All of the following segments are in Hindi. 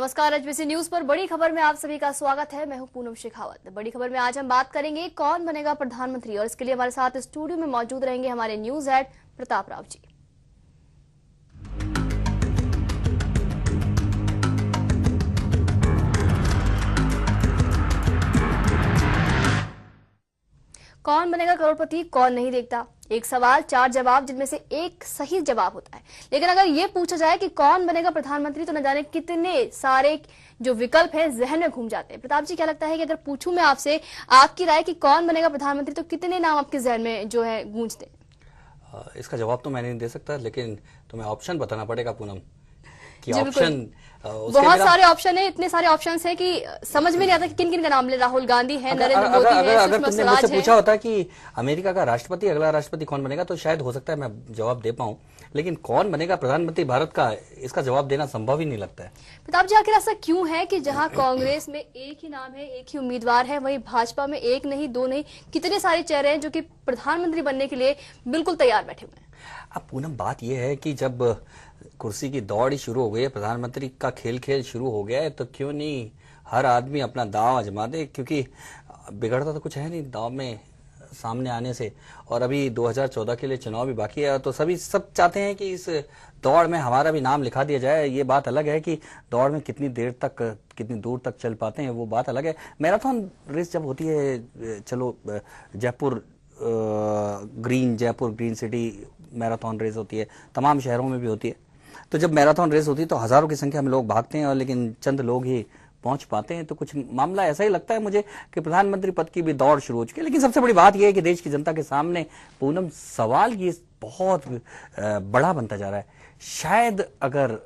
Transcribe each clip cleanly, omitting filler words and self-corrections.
नमस्कार। एचबीसी न्यूज पर बड़ी खबर में आप सभी का स्वागत है। मैं हूं पूनम शेखावत। बड़ी खबर में आज हम बात करेंगे कौन बनेगा प्रधानमंत्री, और इसके लिए हमारे साथ स्टूडियो में मौजूद रहेंगे हमारे न्यूज हेड प्रताप राव जी। कौन बनेगा करोड़पति, कौन नहीं देखता। एक सवाल, चार जवाब, जिनमें से एक सही जवाब होता है। लेकिन अगर ये पूछा जाए कि कौन बनेगा प्रधानमंत्री, तो न जाने कितने सारे जो विकल्प हैं जहन में घूम जाते हैं। प्रताप जी, क्या लगता है कि अगर पूछूं मैं आपसे आपकी राय कि कौन बनेगा प्रधानमंत्री, तो कितने नाम आपके जहन में जो है गूंजते हैं? इसका जवाब तो मैं नहीं दे सकता, लेकिन तुम्हें ऑप्शन बताना पड़ेगा पूनम कि ऑप्शन बहुत सारे ऑप्शन है। इतने सारे ऑप्शन है कि समझ में नहीं आता कि किन किन का नाम ले। राहुल गांधी है, नरेंद्र मोदी है, अगर तुमने मुझसे पूछा होता कि अमेरिका का राष्ट्रपति, अगला राष्ट्रपति कौन बनेगा, तो शायद हो सकता है मैं जवाब दे पाऊं, लेकिन कौन बनेगा प्रधानमंत्री भारत का, इसका जवाब देना संभव ही नहीं लगता है। प्रताप जी, आखिर ऐसा क्यों है कि जहां कांग्रेस में एक ही नाम है, एक ही उम्मीदवार है, वहीं भाजपा में एक नहीं, दो नहीं, कितने सारे चेहरे हैं जो कि प्रधानमंत्री बनने के लिए बिल्कुल तैयार बैठे हुए हैं? अब पूनम, बात यह है कि जब कुर्सी की दौड़ ही शुरू हो गई है, प्रधानमंत्री का खेल शुरू हो गया है, तो क्यों नहीं हर आदमी अपना दांव आजमा दे, क्योंकि बिगड़ता तो कुछ है नहीं दांव में सामने आने से। और अभी 2014 के लिए चुनाव भी बाकी है, तो सब चाहते हैं कि इस दौड़ में हमारा भी नाम लिखा दिया जाए। ये बात अलग है कि दौड़ में कितनी दूर तक चल पाते हैं, वो बात अलग है। मैराथन रेस जब होती है, चलो Jaipur green city marathon race होती है, तमाम शहरों में भी होती है। तो जब मैराथन रेस होती है तो हजारों की संख्या में लोग भागते हैं, और लेकिन चंद लोग ही पहुंच पाते हैं। तो कुछ मामला ऐसा ही लगता है मुझे कि प्रधानमंत्री पद की भी दौड़ शुरू हो चुकी है। लेकिन सबसे बड़ी बात यह है कि देश की जनता के सामने पूनम सवाल ये बहुत बड़ा बनता जा रहा है। शायद अगर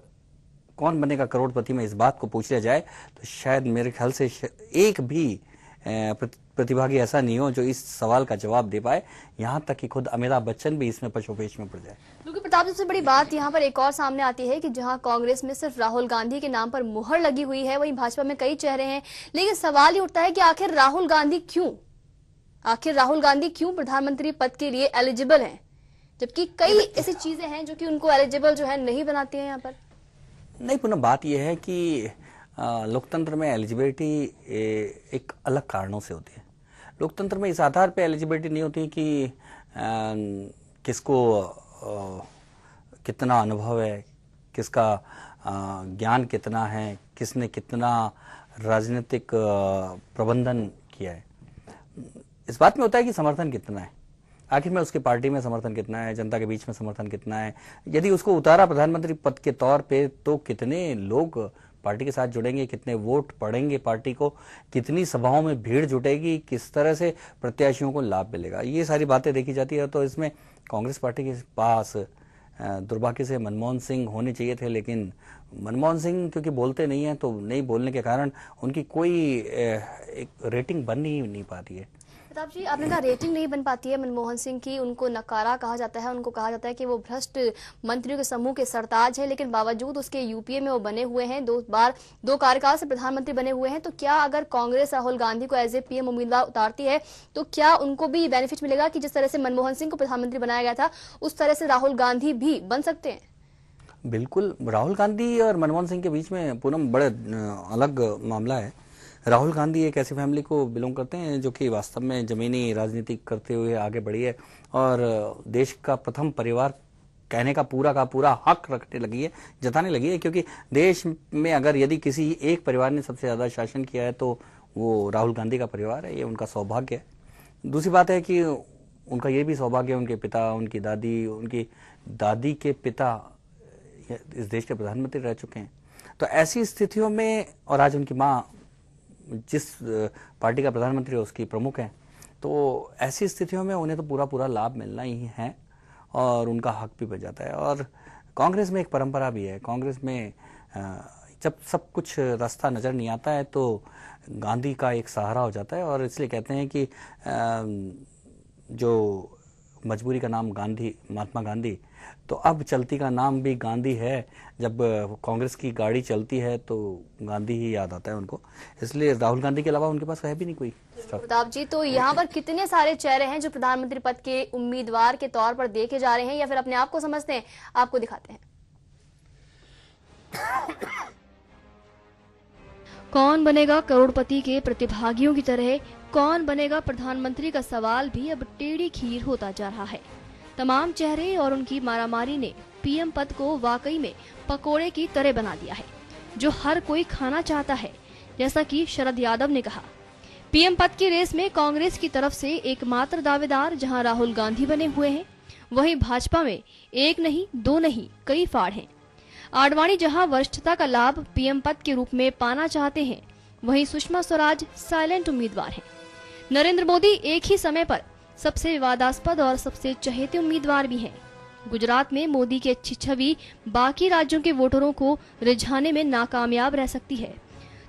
कौन बनेगा करोड़पति में इस बात को पूछ लिया जाए, तो शायद मेरे ख्याल से एक भी प्रतिभागी ऐसा नहीं हो जो इस सवाल का जवाब दे पाए। यहां तक कि खुद अमिताभ बच्चन भी इसमें पशोपेश में पड़ जाए। क्योंकि प्रताप, सबसे बड़ी बात यहां पर एक और सामने आती है कि जहां कांग्रेस में सिर्फ राहुल गांधी के नाम पर मुहर लगी हुई है, वहीं भाजपा में कई चेहरे हैं। लेकिन सवाल ये उठता है कि आखिर राहुल गांधी क्यों प्रधानमंत्री पद के लिए एलिजिबल हैं, जबकि कई ऐसी चीजें हैं जो कि उनको एलिजिबल जो है नहीं बनाती है यहाँ पर। नहीं पुनः, बात यह है कि लोकतंत्र में एलिजिबिलिटी एक अलग कारणों से होती है। लोकतंत्र में इस आधार पे एलिजिबिलिटी नहीं होती कि किसको कितना अनुभव है, किसका ज्ञान कितना है, किसने कितना राजनीतिक प्रबंधन किया है। इस बात में होता है कि समर्थन कितना है, आखिर में उसकी पार्टी में समर्थन कितना है, जनता के बीच में समर्थन कितना है। यदि उसको उतारा प्रधानमंत्री पद के तौर पे, तो कितने लोग पार्टी के साथ जुड़ेंगे, कितने वोट पड़ेंगे पार्टी को, कितनी सभाओं में भीड़ जुटेगी, किस तरह से प्रत्याशियों को लाभ मिलेगा, ये सारी बातें देखी जाती है। तो इसमें कांग्रेस पार्टी के पास दुर्भाग्य से मनमोहन सिंह होने चाहिए थे, लेकिन मनमोहन सिंह क्योंकि बोलते नहीं है, तो नहीं बोलने के कारण उनकी कोई एक रेटिंग बन ही नहीं पाती है। प्रताप जी, आपने कहा रेटिंग नहीं बन पाती है मनमोहन सिंह की, उनको नकारा कहा जाता है, उनको कहा जाता है कि वो भ्रष्ट मंत्रियों के समूह के सरताज है। लेकिन बावजूद उसके यूपीए में वो बने हुए हैं, दो कार्यकाल से प्रधानमंत्री बने हुए हैं। तो क्या अगर कांग्रेस राहुल गांधी को एज ए पीएम उम्मीदवार उतारती है, तो क्या उनको भी बेनिफिट मिलेगा कि जिस तरह से मनमोहन सिंह को प्रधानमंत्री बनाया गया था, उस तरह से राहुल गांधी भी बन सकते हैं? बिल्कुल, राहुल गांधी और मनमोहन सिंह के बीच में पूनम बड़े अलग मामला है। राहुल गांधी एक ऐसी फैमिली को बिलोंग करते हैं जो कि वास्तव में जमीनी राजनीति करते हुए आगे बढ़ी है, और देश का प्रथम परिवार कहने का पूरा हक जताने लगी है। क्योंकि देश में अगर यदि किसी एक परिवार ने सबसे ज्यादा शासन किया है, तो वो राहुल गांधी का परिवार है। ये उनका सौभाग्य है। दूसरी बात है कि उनका ये भी सौभाग्य है, उनके पिता, उनकी दादी के पिता इस देश के प्रधानमंत्री रह चुके हैं। तो ऐसी स्थितियों में, और आज उनकी माँ जिस पार्टी का प्रधानमंत्री है उसकी प्रमुख है, तो ऐसी स्थितियों में उन्हें तो पूरा लाभ मिलना ही है, और उनका हक भी बच जाता है। और कांग्रेस में एक परंपरा भी है। कांग्रेस में जब सब कुछ रास्ता नजर नहीं आता है, तो गांधी का एक सहारा हो जाता है। और इसलिए कहते हैं कि जो मजबूरी का नाम महात्मा गांधी, तो अब चलती का नाम भी गांधी है। जब कांग्रेस की गाड़ी चलती है तो गांधी ही याद आता है उनको। इसलिए राहुल गांधी के अलावा उनके पास है भी नहीं कोई। प्रताप जी, तो यहाँ पर कितने सारे चेहरे हैं जो प्रधानमंत्री पद के उम्मीदवार के तौर पर देखे जा रहे हैं, या फिर अपने आप को समझते हैं? आपको दिखाते हैं। कौन बनेगा करोड़पति के प्रतिभागियों की तरह कौन बनेगा प्रधानमंत्री का सवाल भी अब टेढ़ी खीर होता जा रहा है। तमाम चेहरे और उनकी मारामारी ने पीएम पद को वाकई में पकोड़े की तरह बना दिया है, जो हर कोई खाना चाहता है। जैसा कि शरद यादव ने कहा, पीएम पद की रेस में कांग्रेस की तरफ से एकमात्र दावेदार जहां राहुल गांधी बने हुए हैं, वहीं भाजपा में एक नहीं दो नहीं कई फाड़ हैं। आडवाणी जहां वरिष्ठता का लाभ पीएम पद के रूप में पाना चाहते हैं, वहीं सुषमा स्वराज साइलेंट उम्मीदवार हैं। नरेंद्र मोदी एक ही समय पर सबसे विवादास्पद और सबसे चहेते उम्मीदवार भी हैं। गुजरात में मोदी की अच्छी छवि बाकी राज्यों के वोटरों को रिझाने में नाकामयाब रह सकती है,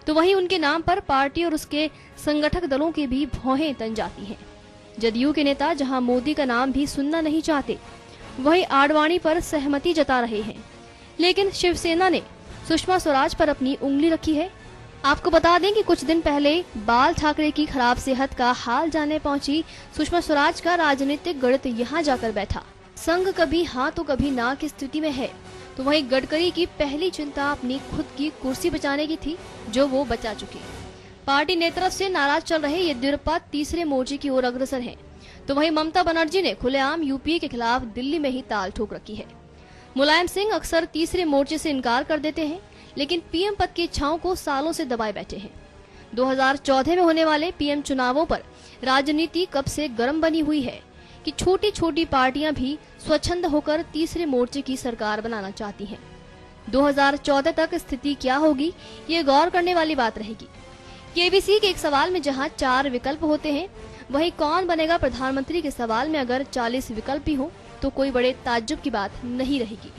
तो वहीं उनके नाम पर पार्टी और उसके संगठक दलों की भी भौहें तन जाती हैं। जदयू के नेता जहां मोदी का नाम भी सुनना नहीं चाहते, वहीं आडवाणी पर सहमति जता रहे हैं, लेकिन शिवसेना ने सुषमा स्वराज पर अपनी उंगली रखी है। आपको बता दें कि कुछ दिन पहले बाल ठाकरे की खराब सेहत का हाल जानने पहुंची सुषमा स्वराज का राजनीतिक गणित यहां जाकर बैठा। संघ कभी हाँ तो कभी ना की स्थिति में है, तो वहीं गडकरी की पहली चिंता अपनी खुद की कुर्सी बचाने की थी, जो वो बचा चुके। पार्टी ने तरफ से नाराज चल रहे येदियुरप्पा तीसरे मोर्चे की ओर अग्रसर हैं, तो वहीं ममता बनर्जी ने खुलेआम यूपीए के खिलाफ दिल्ली में ही ताल ठोक रखी है। मुलायम सिंह अक्सर तीसरे मोर्चे से इनकार कर देते हैं, लेकिन पीएम पद की इच्छाओं को सालों से दबाए बैठे हैं। 2014 में होने वाले पीएम चुनावों पर राजनीति कब से गर्म बनी हुई है कि छोटी छोटी पार्टियां भी स्वच्छंद होकर तीसरे मोर्चे की सरकार बनाना चाहती हैं। 2014 तक स्थिति क्या होगी, ये गौर करने वाली बात रहेगी। केबीसी के एक सवाल में जहां 4 विकल्प होते हैं, वहीं कौन बनेगा प्रधानमंत्री के सवाल में अगर 40 विकल्प ही हो, तो कोई बड़े ताज्जुब की बात नहीं रहेगी।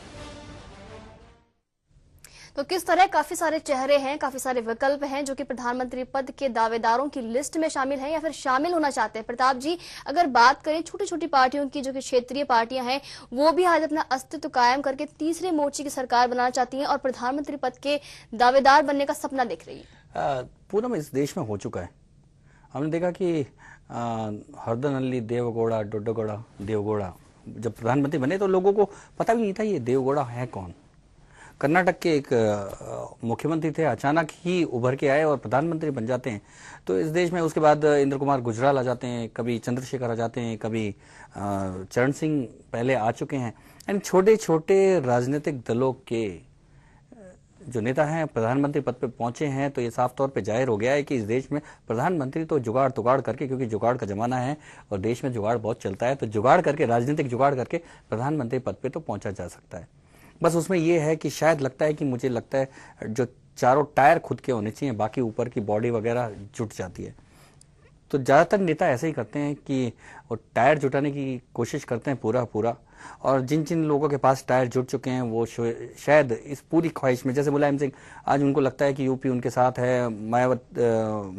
तो किस तरह काफी सारे चेहरे हैं, काफी सारे विकल्प हैं जो कि प्रधानमंत्री पद के दावेदारों की लिस्ट में शामिल हैं या फिर शामिल होना चाहते हैं। प्रताप जी, अगर बात करें छोटी छोटी पार्टियों की, जो कि क्षेत्रीय पार्टियां हैं, वो भी आज अपना अस्तित्व कायम करके तीसरे मोर्चे की सरकार बनाना चाहती हैं और प्रधानमंत्री पद के दावेदार बनने का सपना देख रही है। पूनम, इस देश में हो चुका है। हमने देखा कि हरदनल्ली देवगौड़ा, डोड्डगौड़ा, देवगौड़ा जब प्रधानमंत्री बने तो लोगों को पता भी नहीं था ये देवगौड़ा है कौन। कर्नाटक के एक मुख्यमंत्री थे, अचानक ही उभर के आए और प्रधानमंत्री बन जाते हैं। तो इस देश में उसके बाद इंद्र कुमार गुजराल आ जाते हैं, कभी चंद्रशेखर आ जाते हैं, कभी चरण सिंह पहले आ चुके हैं। यानी छोटे छोटे राजनीतिक दलों के जो नेता हैं प्रधानमंत्री पद पे पहुंचे हैं, तो ये साफ तौर पे जाहिर हो गया है कि इस देश में प्रधानमंत्री तो जुगाड़ तुगाड़ करके, क्योंकि जुगाड़ का जमाना है और देश में जुगाड़ बहुत चलता है, तो जुगाड़ करके, राजनीतिक जुगाड़ करके प्रधानमंत्री पद पे तो पहुंचा जा सकता है। बस उसमें यह है कि शायद लगता है कि मुझे लगता है जो चारों टायर खुद के होने चाहिए, बाकी ऊपर की बॉडी वगैरह जुट जाती है। तो ज्यादातर नेता ऐसे ही करते हैं कि वो टायर जुटाने की कोशिश करते हैं पूरा, और जिन जिन लोगों के पास टायर जुट चुके हैं वो शायद इस पूरी ख्वाहिश में, जैसे मुलायम सिंह आज उनको लगता है कि यूपी उनके साथ है,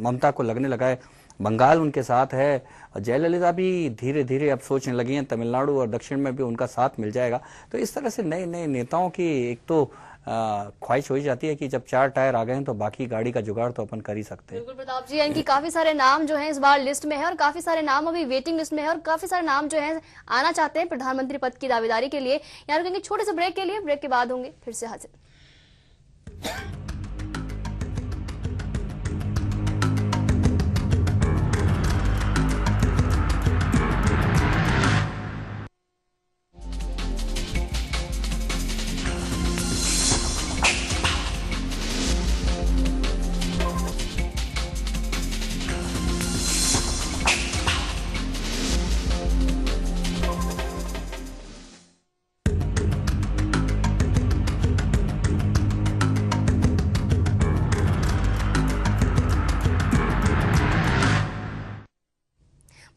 ममता को लगने लगा है बंगाल उनके साथ है, और जयललिता भी धीरे धीरे अब सोचने लगी हैं तमिलनाडु और दक्षिण में भी उनका साथ मिल जाएगा। तो इस तरह से नए नए नेताओं की एक तो ख्वाहिश हो ही जाती है कि जब 4 टायर आ गए हैं तो बाकी गाड़ी का जुगाड़ तो अपन कर ही सकते हैं। बिल्कुल प्रताप जी, इनकी काफी सारे नाम जो हैं इस बार लिस्ट में है और काफी सारे नाम अभी वेटिंग लिस्ट में है और काफी सारे नाम जो हैं आना चाहते हैं प्रधानमंत्री पद की दावेदारी के लिए। यहाँ रुकेंगे छोटे से ब्रेक के लिए, ब्रेक के बाद होंगे फिर से हाजिर।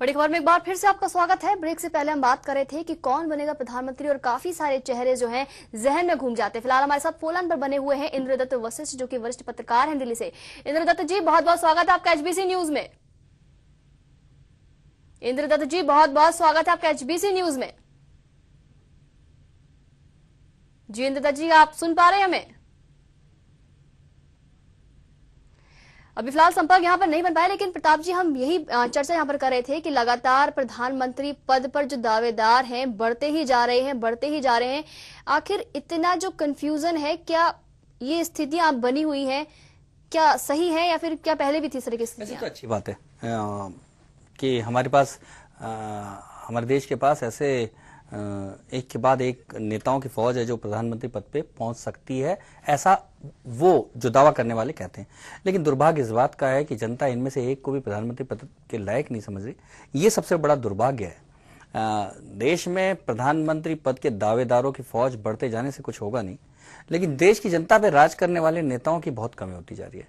बड़ी खबर में एक बार फिर से आपका स्वागत है। ब्रेक से पहले हम बात कर रहे थे कि कौन बनेगा प्रधानमंत्री और काफी सारे चेहरे जो हैं जहन में घूम जाते हैं। फिलहाल हमारे साथ फोन पर बने हुए हैं इंद्रदत्त वशिष्ठ, जो कि वरिष्ठ पत्रकार हैं दिल्ली से। इंद्रदत्त जी, बहुत बहुत स्वागत है आपका एचबीसी न्यूज में। इंद्रदत्त जी, बहुत बहुत स्वागत है आपका एचबीसी न्यूज में। जी इंद्रदत्त जी, आप सुन पा रहे हैं हमें? अभी फिलहाल संपर्क यहाँ पर नहीं बन पाया, लेकिन प्रताप जी, हम यही चर्चा यहाँ पर कर रहे थे कि लगातार प्रधानमंत्री पद पर जो दावेदार हैं बढ़ते ही जा रहे हैं। आखिर इतना जो कंफ्यूजन है, क्या ये स्थितियां बनी हुई हैं क्या सही है या फिर क्या पहले भी थी इस तरह की वैसे स्थितियां? तो अच्छी बात है कि हमारे पास हमारे देश के पास ऐसे एक के बाद एक नेताओं की फौज है जो प्रधानमंत्री पद पे पहुंच सकती है, ऐसा वो जो दावा करने वाले कहते हैं। लेकिन दुर्भाग्य इस बात का है कि जनता इनमें से एक को भी प्रधानमंत्री पद के लायक नहीं समझ रही। ये सबसे बड़ा दुर्भाग्य है। देश में प्रधानमंत्री पद के दावेदारों की फौज बढ़ते जाने से कुछ होगा नहीं, लेकिन देश की जनता पे राज करने वाले नेताओं की बहुत कमी होती जा रही है।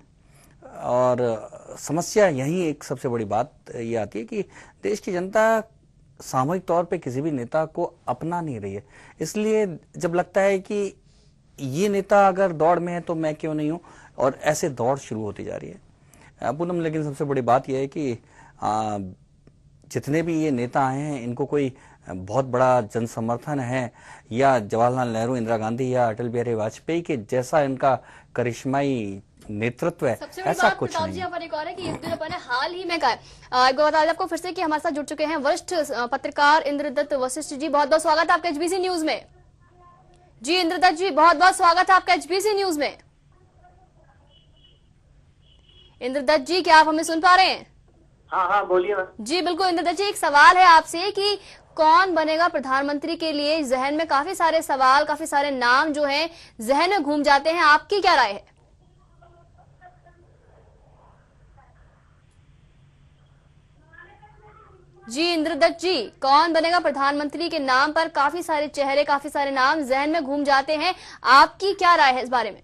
और समस्या यही एक सबसे बड़ी बात ये आती है कि देश की जनता सामूहिक तौर पे किसी भी नेता को अपना नहीं रही है। इसलिए जब लगता है कि ये नेता अगर दौड़ में है तो मैं क्यों नहीं हूं, और ऐसे दौड़ शुरू होती जा रही है पूनम। लेकिन सबसे बड़ी बात यह है कि जितने भी ये नेता आए हैं इनको कोई बहुत बड़ा जन समर्थन है या जवाहरलाल नेहरू, इंदिरा गांधी या अटल बिहारी वाजपेयी के जैसा इनका करिश्माई नेतृत्व है, ऐसा कुछ नहीं। जी यहाँ पर एक और है कि येदियुरप्पा ने हाल ही में कहा, बता दें आपको फिर से कि हमारे साथ जुड़ चुके हैं वरिष्ठ पत्रकार इंद्रदत्त वशिष्ठ जी। बहुत बहुत स्वागत है आपका एचबीसी न्यूज में। जी इंद्रदत्त जी, बहुत बहुत स्वागत है आपका एचबीसी न्यूज में। इंद्रदत्त जी, क्या आप हमें सुन पा रहे हैं? हाँ बोलिए ना। जी बिल्कुल इंद्रदत्त जी, एक सवाल है आपसे कि कौन बनेगा प्रधानमंत्री के लिए जहन में काफी सारे सवाल, काफी सारे नाम जो हैं जहन में घूम जाते हैं, आपकी क्या राय है? जी इंद्रदत्त जी, कौन बनेगा प्रधानमंत्री के नाम पर काफी सारे चेहरे, काफी सारे नाम जहन में घूम जाते हैं, आपकी क्या राय है इस बारे में?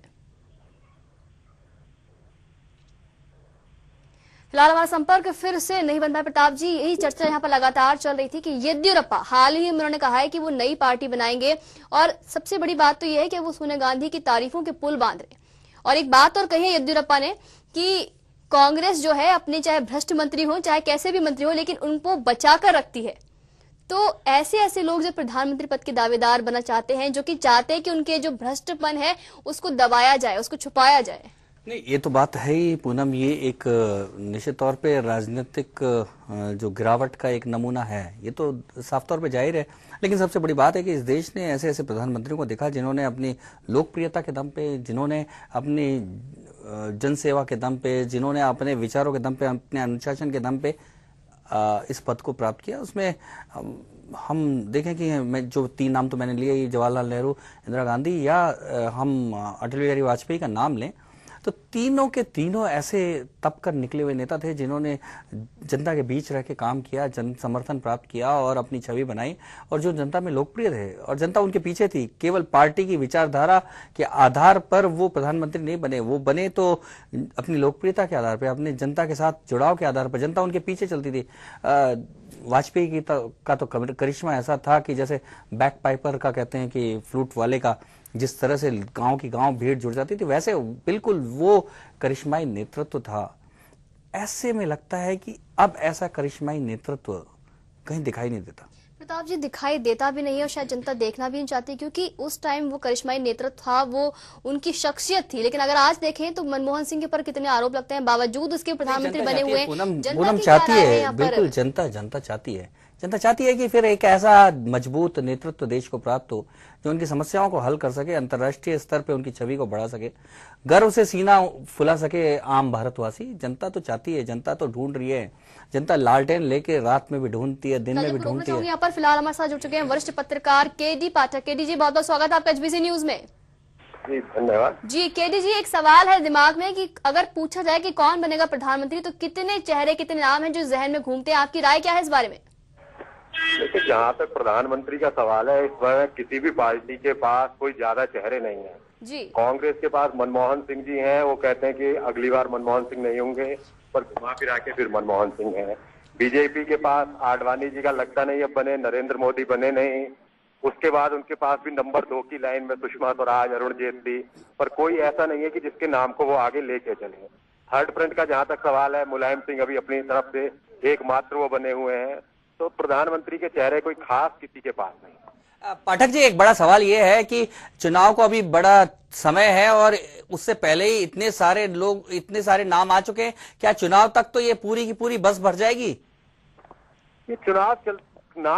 फिलहाल हमारा संपर्क फिर से नहीं बन पाया प्रताप जी। यही चर्चा यहाँ पर लगातार चल रही थी कि येदियुरप्पा हाल ही में उन्होंने कहा है कि वो नई पार्टी बनाएंगे, और सबसे बड़ी बात तो यह है कि वो सोनिया गांधी की तारीफों के पुल बांध रहे। और एक बात और कही है येदियुरप्पा ने कि कांग्रेस जो है अपने चाहे भ्रष्ट मंत्री हो चाहे कैसे भी मंत्री हो, लेकिन उनको बचा कर रखती है। तो ऐसे ऐसे लोग जो प्रधानमंत्री पद के दावेदार बनना चाहते हैं, जो कि चाहते हैं कि उनके जो भ्रष्टपन है उसको दबाया जाए, उसको छुपाया जाए। नहीं, ये तो बात है ही पूनम। ये एक निश्चित तौर पे राजनीतिक जो गिरावट का एक नमूना है, ये तो साफ तौर पे जाहिर है। लेकिन सबसे बड़ी बात है कि इस देश ने ऐसे ऐसे प्रधानमंत्रियों को देखा जिन्होंने अपनी लोकप्रियता के दम पे, जिन्होंने अपनी जनसेवा के दम पे, जिन्होंने अपने विचारों के दम पे, अपने अनुशासन के दम पे इस पद को प्राप्त किया। उसमें हम देखें कि मैं जो 3 नाम तो मैंने लिए, जवाहरलाल नेहरू, इंदिरा गांधी या हम अटल बिहारी वाजपेयी का नाम लें, तो तीनों के तीनों ऐसे तब कर निकले हुए नेता थे जिन्होंने जनता के बीच रह के काम किया, जन समर्थन प्राप्त किया और अपनी छवि बनाई, और जो जनता में लोकप्रिय थे और जनता उनके पीछे थी। केवल पार्टी की विचारधारा के आधार पर वो प्रधानमंत्री नहीं बने, वो बने तो अपनी लोकप्रियता के आधार पर, अपने जनता के साथ जुड़ाव के आधार पर। जनता उनके पीछे चलती थी। वाजपेयी का तो करिश्मा ऐसा था कि जैसे बैक पाइपर का कहते हैं कि फ्लूट वाले का जिस तरह से गांव की गांव भीड़ जुड़ जाती थी, वैसे बिल्कुल वो करिश्माई नेतृत्व था। ऐसे में लगता है कि अब ऐसा करिश्माई नेतृत्व कहीं दिखाई नहीं देता। प्रताप जी, दिखाई देता भी नहीं है और शायद जनता देखना भी नहीं चाहती, क्योंकि उस टाइम वो करिश्माई नेतृत्व था, वो उनकी शख्सियत थी। लेकिन अगर आज देखें तो मनमोहन सिंह के ऊपर कितने आरोप लगते हैं, बावजूद उसके प्रधानमंत्री बने हुए हैं। पूनम चाहती है, बिल्कुल जनता चाहती है। जनता चाहती है कि फिर एक ऐसा मजबूत नेतृत्व देश को प्राप्त हो जो उनकी समस्याओं को हल कर सके, अंतर्राष्ट्रीय स्तर पे उनकी छवि को बढ़ा सके, गर्व से सीना फुला सके आम भारतवासी। जनता तो चाहती है, जनता तो ढूंढ रही है। जनता लालटेन लेके रात में भी ढूंढती है, दिन में भी ढूंढती है। यहाँ पर फिलहाल हमारे साथ जुड़ चुके हैं वरिष्ठ पत्रकार केडी पाठक। केडी जी, बहुत बहुत स्वागत है आपका एचबीसी न्यूज में। जी धन्यवाद। जी केडी जी, एक सवाल है दिमाग में कि अगर पूछा जाए कि कौन बनेगा प्रधानमंत्री, तो कितने चेहरे, कितने नाम हैं जो जहन में घूमते हैं, आपकी राय क्या है इस बारे में? देखिए, जहाँ तक प्रधानमंत्री का सवाल है, इस बार किसी भी पार्टी के पास कोई ज्यादा चेहरे नहीं है जी। कांग्रेस के पास मनमोहन सिंह जी हैं, वो कहते हैं कि अगली बार मनमोहन सिंह नहीं होंगे, पर घुमा फिरा के फिर मनमोहन सिंह हैं। बीजेपी के पास आडवाणी जी का लगता नहीं अब बने, नरेंद्र मोदी बने नहीं। उसके बाद उनके पास भी नंबर 2 की लाइन में सुषमा स्वराज, अरुण जेटली, पर कोई ऐसा नहीं है कि जिसके नाम को वो आगे लेके चले। थर्ड फ्रंट का जहाँ तक सवाल है, मुलायम सिंह अभी अपनी तरफ से एकमात्र वो बने हुए हैं, तो प्रधानमंत्री के चेहरे कोई खास किसी के पास नहीं। पाठक जी, एक बड़ा सवाल ये है कि चुनाव को अभी बड़ा समय है और उससे पहले ही इतने सारे लोग, इतने सारे नाम आ चुके हैं। क्या चुनाव तक तो ये पूरी की पूरी बस भर जाएगी? ये चुनाव